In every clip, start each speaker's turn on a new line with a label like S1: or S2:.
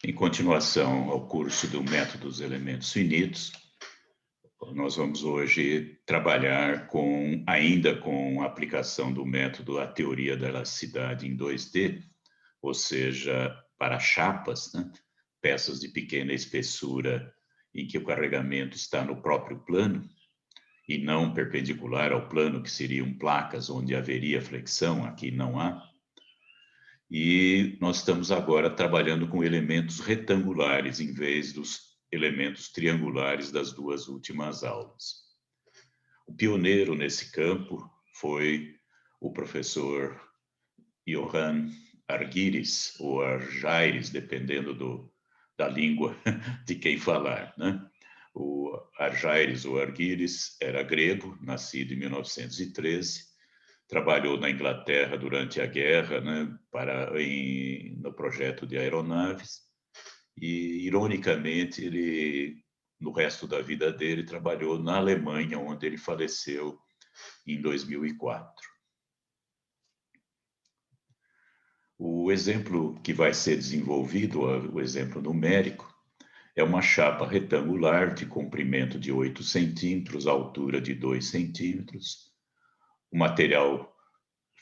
S1: Em continuação ao curso do método dos elementos finitos, nós vamos hoje trabalhar ainda com a aplicação do método à teoria da elasticidade em 2D, ou seja, para chapas, né? Peças de pequena espessura em que o carregamento está no próprio plano e não perpendicular ao plano, que seriam placas onde haveria flexão, aqui não há. E nós estamos agora trabalhando com elementos retangulares em vez dos elementos triangulares das duas últimas aulas. O pioneiro nesse campo foi o professor Johann Argyris, ou Argyris, dependendo da língua de quem falar, né? O Argyris ou Argyris era grego, nascido em 1913, trabalhou na Inglaterra durante a guerra, né, no projeto de aeronaves, e, ironicamente, ele, no resto da vida dele, trabalhou na Alemanha, onde ele faleceu em 2004. O exemplo que vai ser desenvolvido, o exemplo numérico, é uma chapa retangular de comprimento de 8 centímetros, altura de 2 centímetros. O material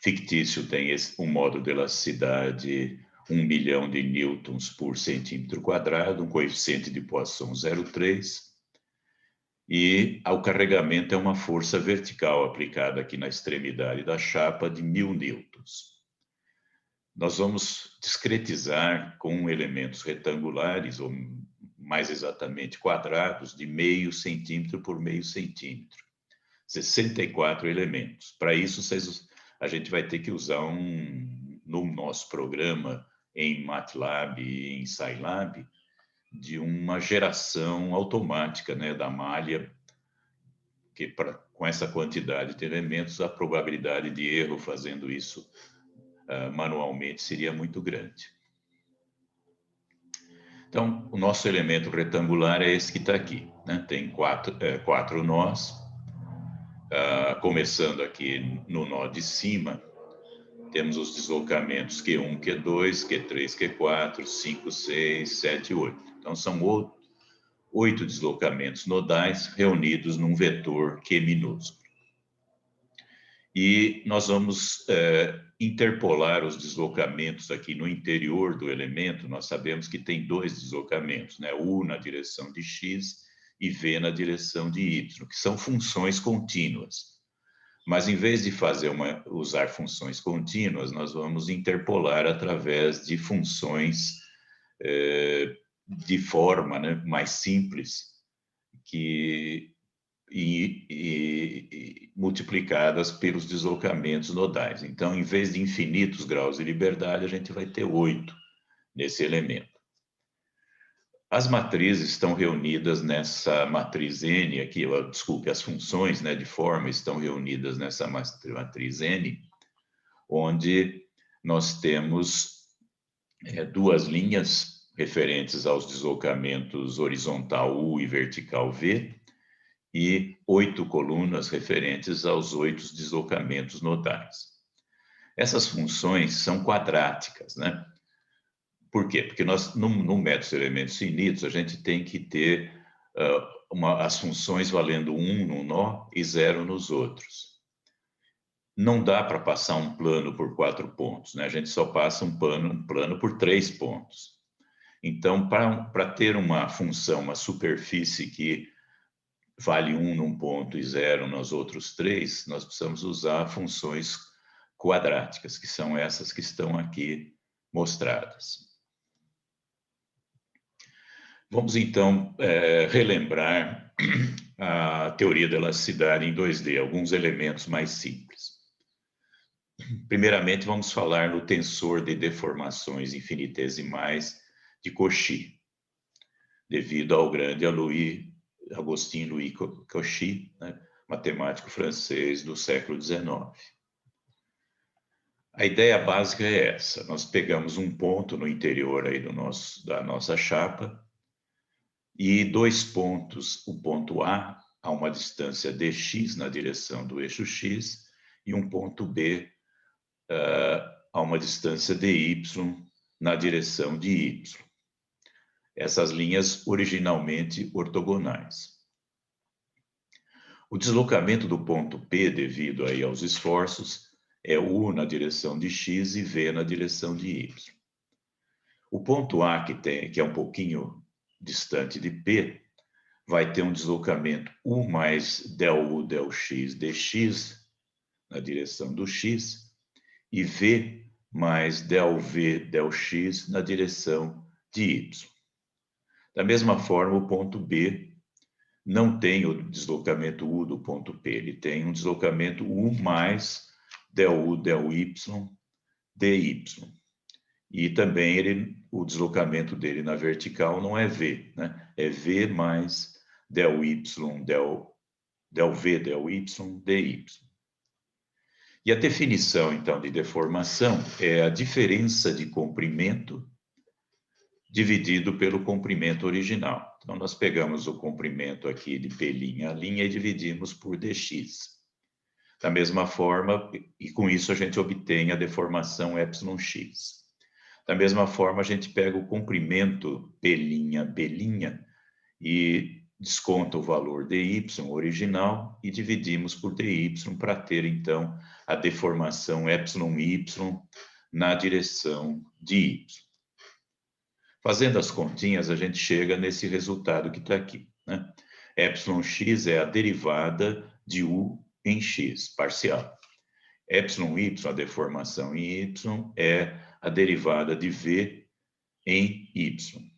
S1: fictício tem um modo de elasticidade 1 milhão de newtons por centímetro quadrado, um coeficiente de Poisson 0,3, e o carregamento é uma força vertical aplicada aqui na extremidade da chapa de 1000 newtons. Nós vamos discretizar com elementos retangulares, ou mais exatamente quadrados, de meio centímetro por meio centímetro. 64 elementos. Para isso, a gente vai ter que usar no nosso programa, em MATLAB e em Scilab, de uma geração automática, né, da malha, que com essa quantidade de elementos, a probabilidade de erro fazendo isso manualmente seria muito grande. Então, o nosso elemento retangular é esse que está aqui, né? Tem quatro nós. Começando aqui no nó de cima, temos os deslocamentos Q1, Q2, Q3, Q4, 5, 6, 7, 8. Então, são 8 deslocamentos nodais reunidos num vetor Q minúsculo. E nós vamos interpolar os deslocamentos aqui no interior do elemento. Nós sabemos que tem 2 deslocamentos, né? U na direção de X e V na direção de Y, que são funções contínuas. Mas, em vez de usar funções contínuas, nós vamos interpolar através de funções de forma, né, mais simples, multiplicadas pelos deslocamentos nodais. Então, em vez de infinitos graus de liberdade, a gente vai ter 8 nesse elemento. As matrizes estão reunidas nessa matriz N aqui, desculpe, as funções, né, de forma estão reunidas nessa matriz N, onde nós temos 2 linhas referentes aos deslocamentos horizontal U e vertical V, e 8 colunas referentes aos 8 deslocamentos nodais. Essas funções são quadráticas, né? Por quê? Porque no método de elementos finitos, a gente tem que ter as funções valendo 1 num nó e 0 nos outros. Não dá para passar um plano por 4 pontos, né? A gente só passa um plano por 3 pontos. Então, para ter uma função, uma superfície que vale 1 num ponto e 0 nos outros 3, nós precisamos usar funções quadráticas, que são essas que estão aqui mostradas. Vamos, então, relembrar a teoria da elasticidade em 2D, alguns elementos mais simples. Primeiramente, vamos falar no tensor de deformações infinitesimais de Cauchy, devido ao grande Augustin-Louis Cauchy, né, matemático francês do século XIX. A ideia básica é essa: nós pegamos um ponto no interior aí da nossa chapa e 2 pontos, o ponto A a uma distância dx na direção do eixo x e um ponto B a uma distância dy na direção de y. essas linhas originalmente ortogonais. O deslocamento do ponto P, devido aí aos esforços, é U na direção de X e V na direção de Y. O ponto A, que é um pouquinho distante de P, vai ter um deslocamento U mais del U del X dx na direção do X e V mais del V del X na direção de Y. Da mesma forma, o ponto B não tem o deslocamento U do ponto P, ele tem um deslocamento U mais del U del Y dy. E também o deslocamento dele na vertical não é V, né? É V mais del Y del V del Y dy. E a definição, então, de deformação é a diferença de comprimento dividido pelo comprimento original. Então, nós pegamos o comprimento aqui de P' a linha e dividimos por dx. Da mesma forma, e com isso a gente obtém a deformação εx. Da mesma forma, a gente pega o comprimento P', e desconta o valor dy original e dividimos por dy para ter, então, a deformação εy na direção de y. Fazendo as continhas, a gente chega nesse resultado que está aqui, né? εx é a derivada de u em x, parcial. Epsilon y, a deformação em y, é a derivada de v em y.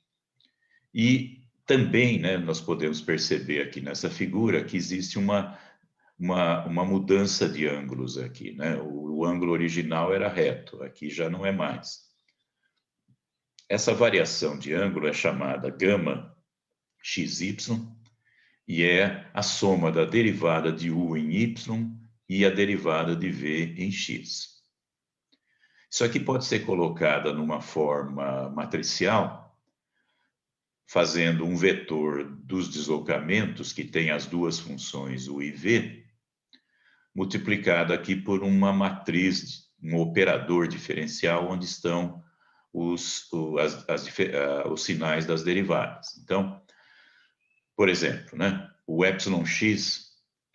S1: E também, né, nós podemos perceber aqui nessa figura que existe uma mudança de ângulos aqui, né? O ângulo original era reto, aqui já não é mais. Essa variação de ângulo é chamada gama xy e é a soma da derivada de u em y e a derivada de v em x. Isso aqui pode ser colocada numa forma matricial, fazendo um vetor dos deslocamentos, que tem as duas funções u e v, multiplicado aqui por uma matriz, um operador diferencial, onde estão os sinais das derivadas. Então, por exemplo, né, o εx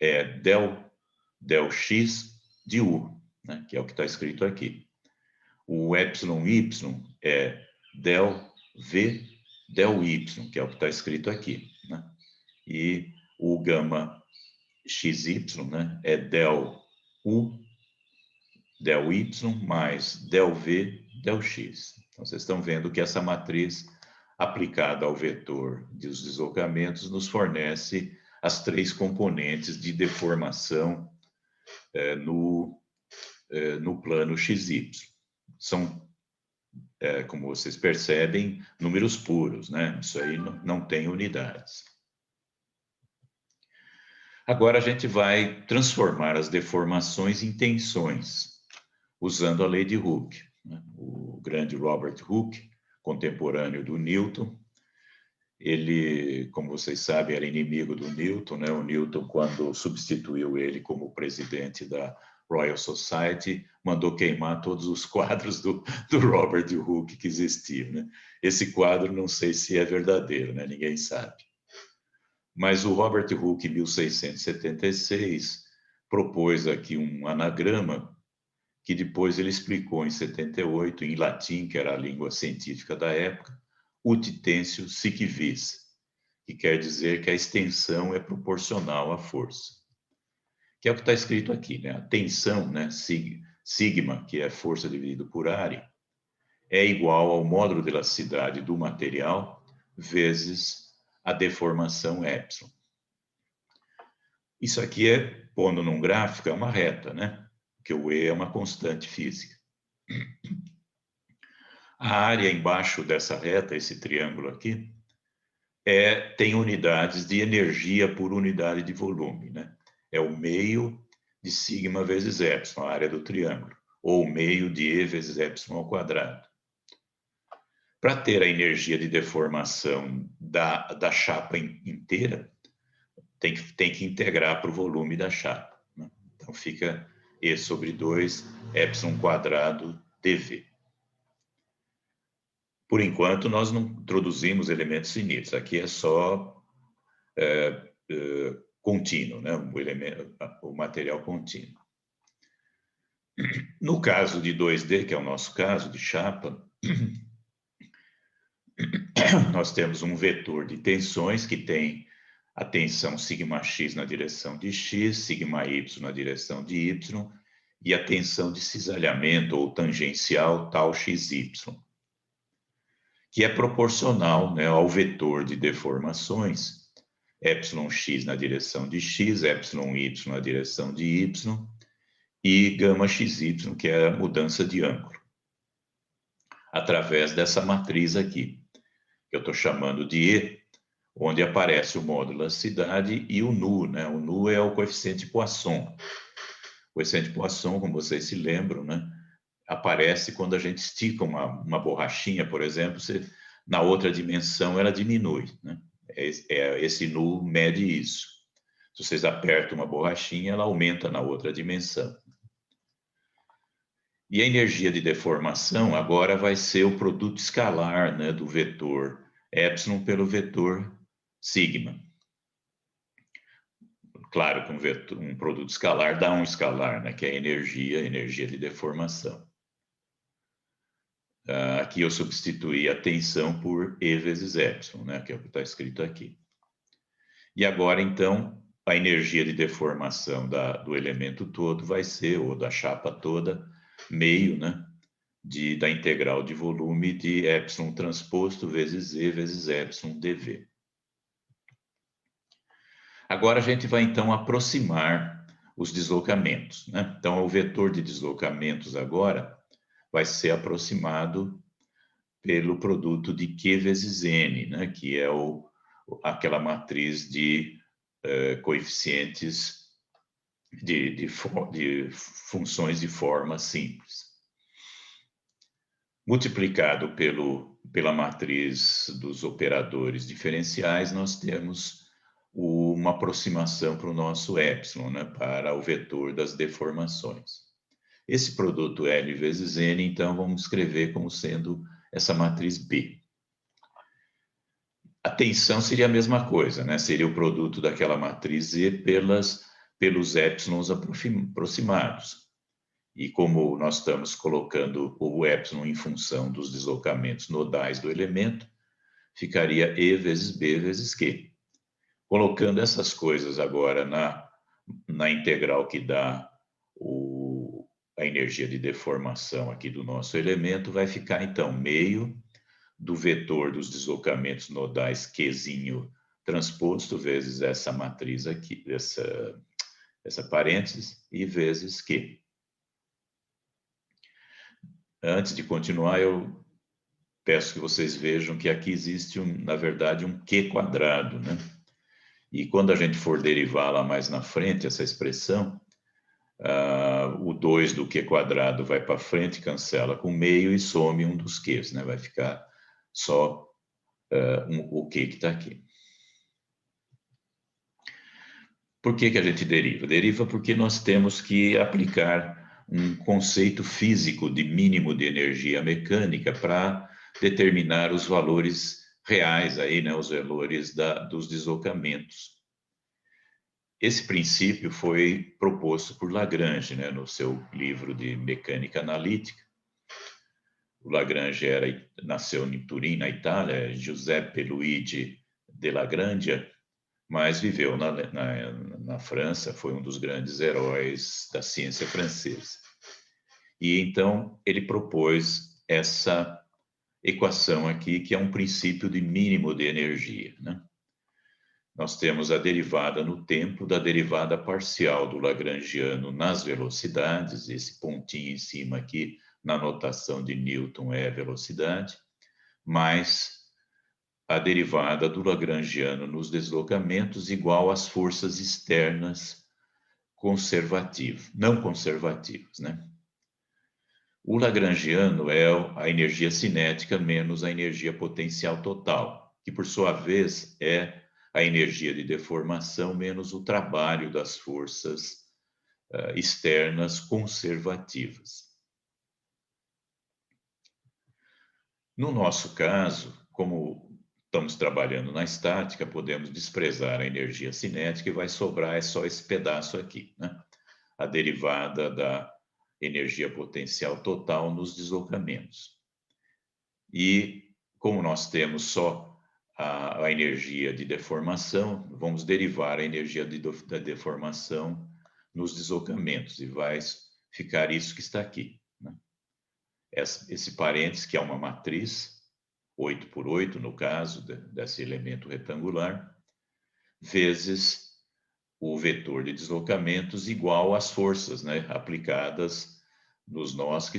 S1: é del x de u, né, que é o que está escrito aqui. O εy é del v del y, que é o que está escrito aqui, né? E o gama xy, né, é del u del y mais del v del x. Então, vocês estão vendo que essa matriz aplicada ao vetor dos deslocamentos nos fornece as três componentes de deformação no plano xy. São, como vocês percebem, números puros, né? Isso aí não tem unidades. Agora a gente vai transformar as deformações em tensões, usando a lei de Hooke, né? O grande Robert Hooke, contemporâneo do Newton, ele, como vocês sabem, era inimigo do Newton, né? O Newton, quando substituiu ele como presidente da Royal Society, mandou queimar todos os quadros do Robert Hooke que existiam, né? Esse quadro não sei se é verdadeiro, né? Ninguém sabe. Mas o Robert Hooke, em 1676, propôs aqui um anagrama que depois ele explicou em 78, em latim, que era a língua científica da época, ut tensio sic vis, que quer dizer que a extensão é proporcional à força. Que é o que está escrito aqui, né? A tensão, né, sigma, que é força dividido por área, é igual ao módulo de elasticidade do material vezes a deformação epsilon. Isso aqui pondo num gráfico, é uma reta, né? Porque o E é uma constante física. A área embaixo dessa reta, esse triângulo aqui, tem unidades de energia por unidade de volume, né? É o meio de sigma vezes epsilon, a área do triângulo, ou o meio de E vezes epsilon ao quadrado. Para ter a energia de deformação da chapa inteira, tem que integrar para o volume da chapa, né? Então fica E sobre 2 epsilon quadrado dV. Por enquanto, nós não introduzimos elementos finitos. Aqui é só contínuo, né? O material contínuo. No caso de 2D, que é o nosso caso de chapa, nós temos um vetor de tensões que tem a tensão σx na direção de x, σy na direção de y, e a tensão de cisalhamento ou tangencial tal xy, que é proporcional, né, ao vetor de deformações, εx na direção de x, εy na direção de y, e gama xy, que é a mudança de ângulo, através dessa matriz aqui, que eu estou chamando de E, onde aparece o módulo da elasticidade e o nu, né? O nu é o coeficiente Poisson. O coeficiente Poisson, como vocês se lembram, né? Aparece quando a gente estica uma borrachinha, por exemplo, na outra dimensão ela diminui, né? Esse nu mede isso. Se vocês apertam uma borrachinha, ela aumenta na outra dimensão. E a energia de deformação agora vai ser o produto escalar, né, do vetor epsilon pelo vetor sigma. Claro que um produto escalar dá um escalar, né, que é a energia de deformação. Aqui eu substituí a tensão por E vezes epsilon, né, que é o que está escrito aqui. E agora, então, a energia de deformação do elemento todo vai ser, ou da chapa toda, meio, né, da integral de volume de epsilon transposto vezes E vezes epsilon dV. Agora a gente vai, então, aproximar os deslocamentos, né? Então, o vetor de deslocamentos agora vai ser aproximado pelo produto de Q vezes N, né? Que é aquela matriz de coeficientes de funções de forma simples. Multiplicado pela matriz dos operadores diferenciais, nós temos uma aproximação para o nosso epsilon, né, para o vetor das deformações. Esse produto L vezes N, então, vamos escrever como sendo essa matriz B. A tensão seria a mesma coisa, né? Seria o produto daquela matriz E pelos épsilons aproximados. E como nós estamos colocando o epsilon em função dos deslocamentos nodais do elemento, ficaria E vezes B vezes Q. Colocando essas coisas agora na integral que dá a energia de deformação aqui do nosso elemento, vai ficar, então, meio do vetor dos deslocamentos nodais Qzinho transposto vezes essa matriz aqui, essa parênteses, e vezes Q. Antes de continuar, eu peço que vocês vejam que aqui existe, na verdade, um Q quadrado, né? E quando a gente for derivar lá mais na frente essa expressão, o 2 do Q quadrado vai para frente, cancela com meio e some um dos Qs, né? Vai ficar só o Q que está aqui. Por que a gente deriva? Deriva porque nós temos que aplicar um conceito físico de mínimo de energia mecânica para determinar os valores reais, aí, né, os valores dos deslocamentos. Esse princípio foi proposto por Lagrange, né, no seu livro de mecânica analítica. O Lagrange nasceu em Turim, na Itália, Giuseppe Luigi de Lagrange, mas viveu na França, foi um dos grandes heróis da ciência francesa. E então ele propôs essa equação aqui, que é um princípio de mínimo de energia, né? Nós temos a derivada no tempo da derivada parcial do lagrangiano nas velocidades, esse pontinho em cima aqui na notação de Newton é velocidade, mais a derivada do lagrangiano nos deslocamentos igual às forças externas não conservativas, né? O lagrangiano é a energia cinética menos a energia potencial total, que por sua vez é a energia de deformação menos o trabalho das forças externas conservativas. No nosso caso, como estamos trabalhando na estática, podemos desprezar a energia cinética e vai sobrar só esse pedaço aqui, né? A derivada da energia potencial total nos deslocamentos. E como nós temos só a energia de deformação, vamos derivar a energia da deformação nos deslocamentos e vai ficar isso que está aqui, né? Esse parênteses, que é uma matriz, 8 por 8 no caso desse elemento retangular, vezes o vetor de deslocamentos igual às forças, né, aplicadas nos nós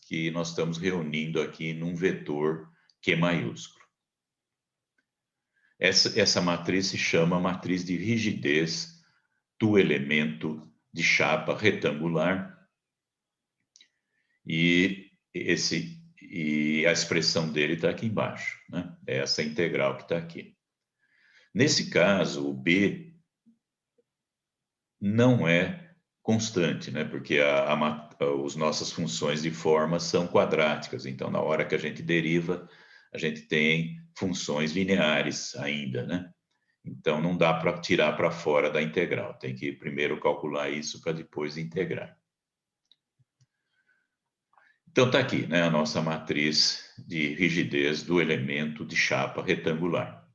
S1: que nós estamos reunindo aqui num vetor Q maiúsculo. Essa matriz se chama matriz de rigidez do elemento de chapa retangular e a expressão dele está aqui embaixo, né? É essa integral que está aqui. Nesse caso, o B não é constante, né? Porque as nossas funções de forma são quadráticas. Então, na hora que a gente deriva, a gente tem funções lineares ainda, né? Então, não dá para tirar para fora da integral. Tem que primeiro calcular isso para depois integrar. Então, está aqui, né, a nossa matriz de rigidez do elemento de chapa retangular.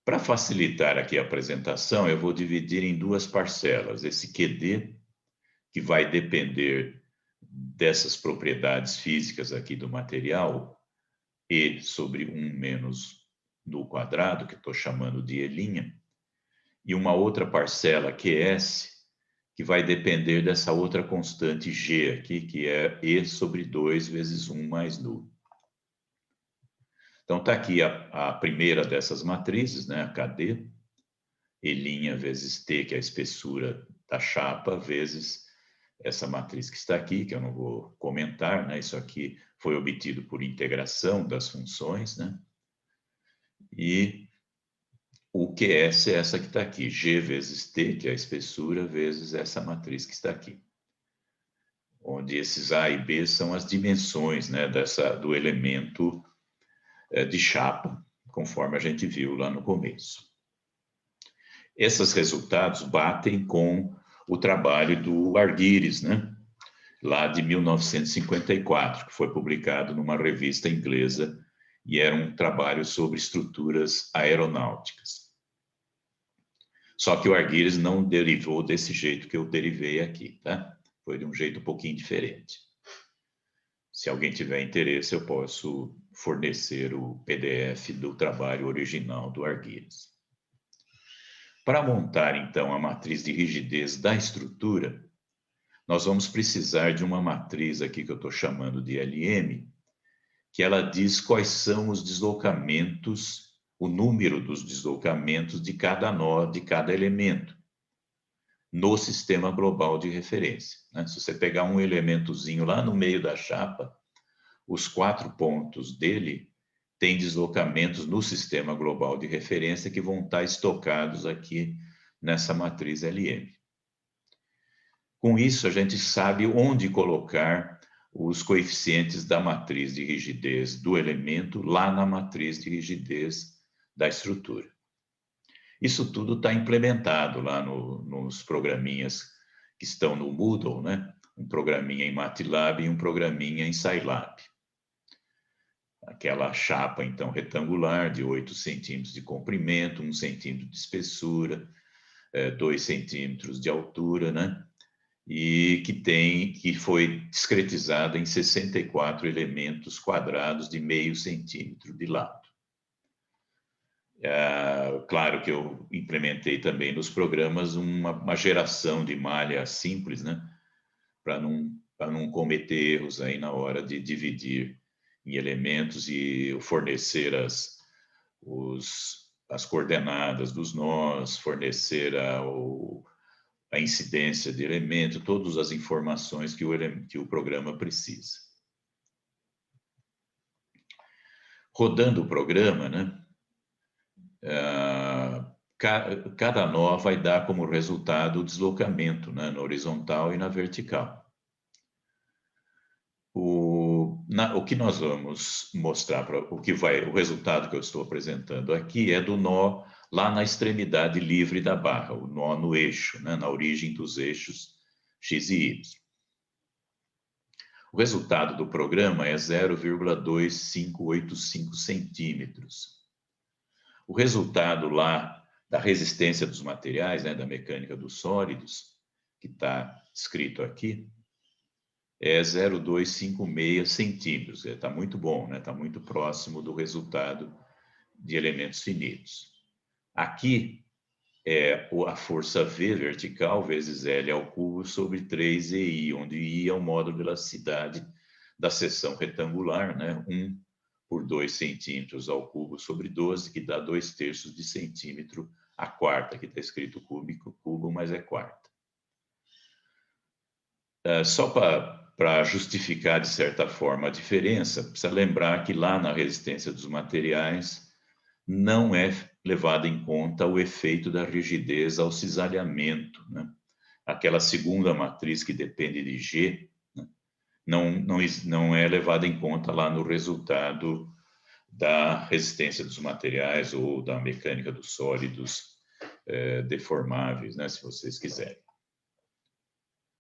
S1: Para facilitar aqui a apresentação, eu vou dividir em duas parcelas. Esse QD, que vai depender dessas propriedades físicas aqui do material, E sobre 1 menos no quadrado, que estou chamando de E', e uma outra parcela, QS, que vai depender dessa outra constante G aqui, que é E sobre 2 vezes 1 mais nu. Então, está aqui a primeira dessas matrizes, né, a KD, E' vezes T, que é a espessura da chapa, vezes essa matriz que está aqui, que eu não vou comentar, né, isso aqui foi obtido por integração das funções, né, e o QS é essa que está aqui, G vezes T, que é a espessura, vezes essa matriz que está aqui. Onde esses A e B são as dimensões, né, do elemento de chapa, conforme a gente viu lá no começo. Esses resultados batem com o trabalho do Argyris, né, lá de 1954, que foi publicado numa revista inglesa e era um trabalho sobre estruturas aeronáuticas. Só que o Argyris não derivou desse jeito que eu derivei aqui, tá? Foi de um jeito um pouquinho diferente. Se alguém tiver interesse, eu posso fornecer o PDF do trabalho original do Argyris. Para montar, então, a matriz de rigidez da estrutura, nós vamos precisar de uma matriz aqui que eu estou chamando de LM, que ela diz quais são os deslocamentos, o número dos deslocamentos de cada nó, de cada elemento, no sistema global de referência, né? Se você pegar um elementozinho lá no meio da chapa, os 4 pontos dele têm deslocamentos no sistema global de referência que vão estar estocados aqui nessa matriz LM. Com isso, a gente sabe onde colocar os coeficientes da matriz de rigidez do elemento lá na matriz de rigidez da estrutura. Isso tudo está implementado lá nos programinhas que estão no Moodle, né? Um programinha em MATLAB e um programinha em Scilab. Aquela chapa, então, retangular de 8 centímetros de comprimento, 1 centímetro de espessura, 2 centímetros de altura, né? E que foi discretizada em 64 elementos quadrados de meio centímetro de lado. Claro que eu implementei também nos programas uma geração de malha simples, né? Para não cometer erros aí na hora de dividir em elementos e fornecer as coordenadas dos nós, fornecer a incidência de elemento, todas as informações que o programa precisa. Rodando o programa, né? Cada nó vai dar como resultado o deslocamento, né, na horizontal e na vertical. o que nós vamos mostrar, o resultado que eu estou apresentando aqui é do nó lá na extremidade livre da barra, o nó no eixo, né, na origem dos eixos x e y. O resultado do programa é 0,2585 centímetros. O resultado lá da resistência dos materiais, né, da mecânica dos sólidos, que está escrito aqui, é 0,256 centímetros. Está muito bom, né? Está muito próximo do resultado de elementos finitos. Aqui é a força V vertical vezes L ao cubo sobre 3EI, onde I é o módulo de elasticidade da seção retangular, né? 1 por 2 centímetros ao cubo sobre 12, que dá 2/3 de centímetro a quarta, que está escrito cubo, mas é quarta. Só para justificar, de certa forma, a diferença, precisa lembrar que lá na resistência dos materiais não é levado em conta o efeito da rigidez ao cisalhamento, né? Aquela segunda matriz que depende de G, né? não é levada em conta lá no resultado da resistência dos materiais ou da mecânica dos sólidos deformáveis, né? Se vocês quiserem.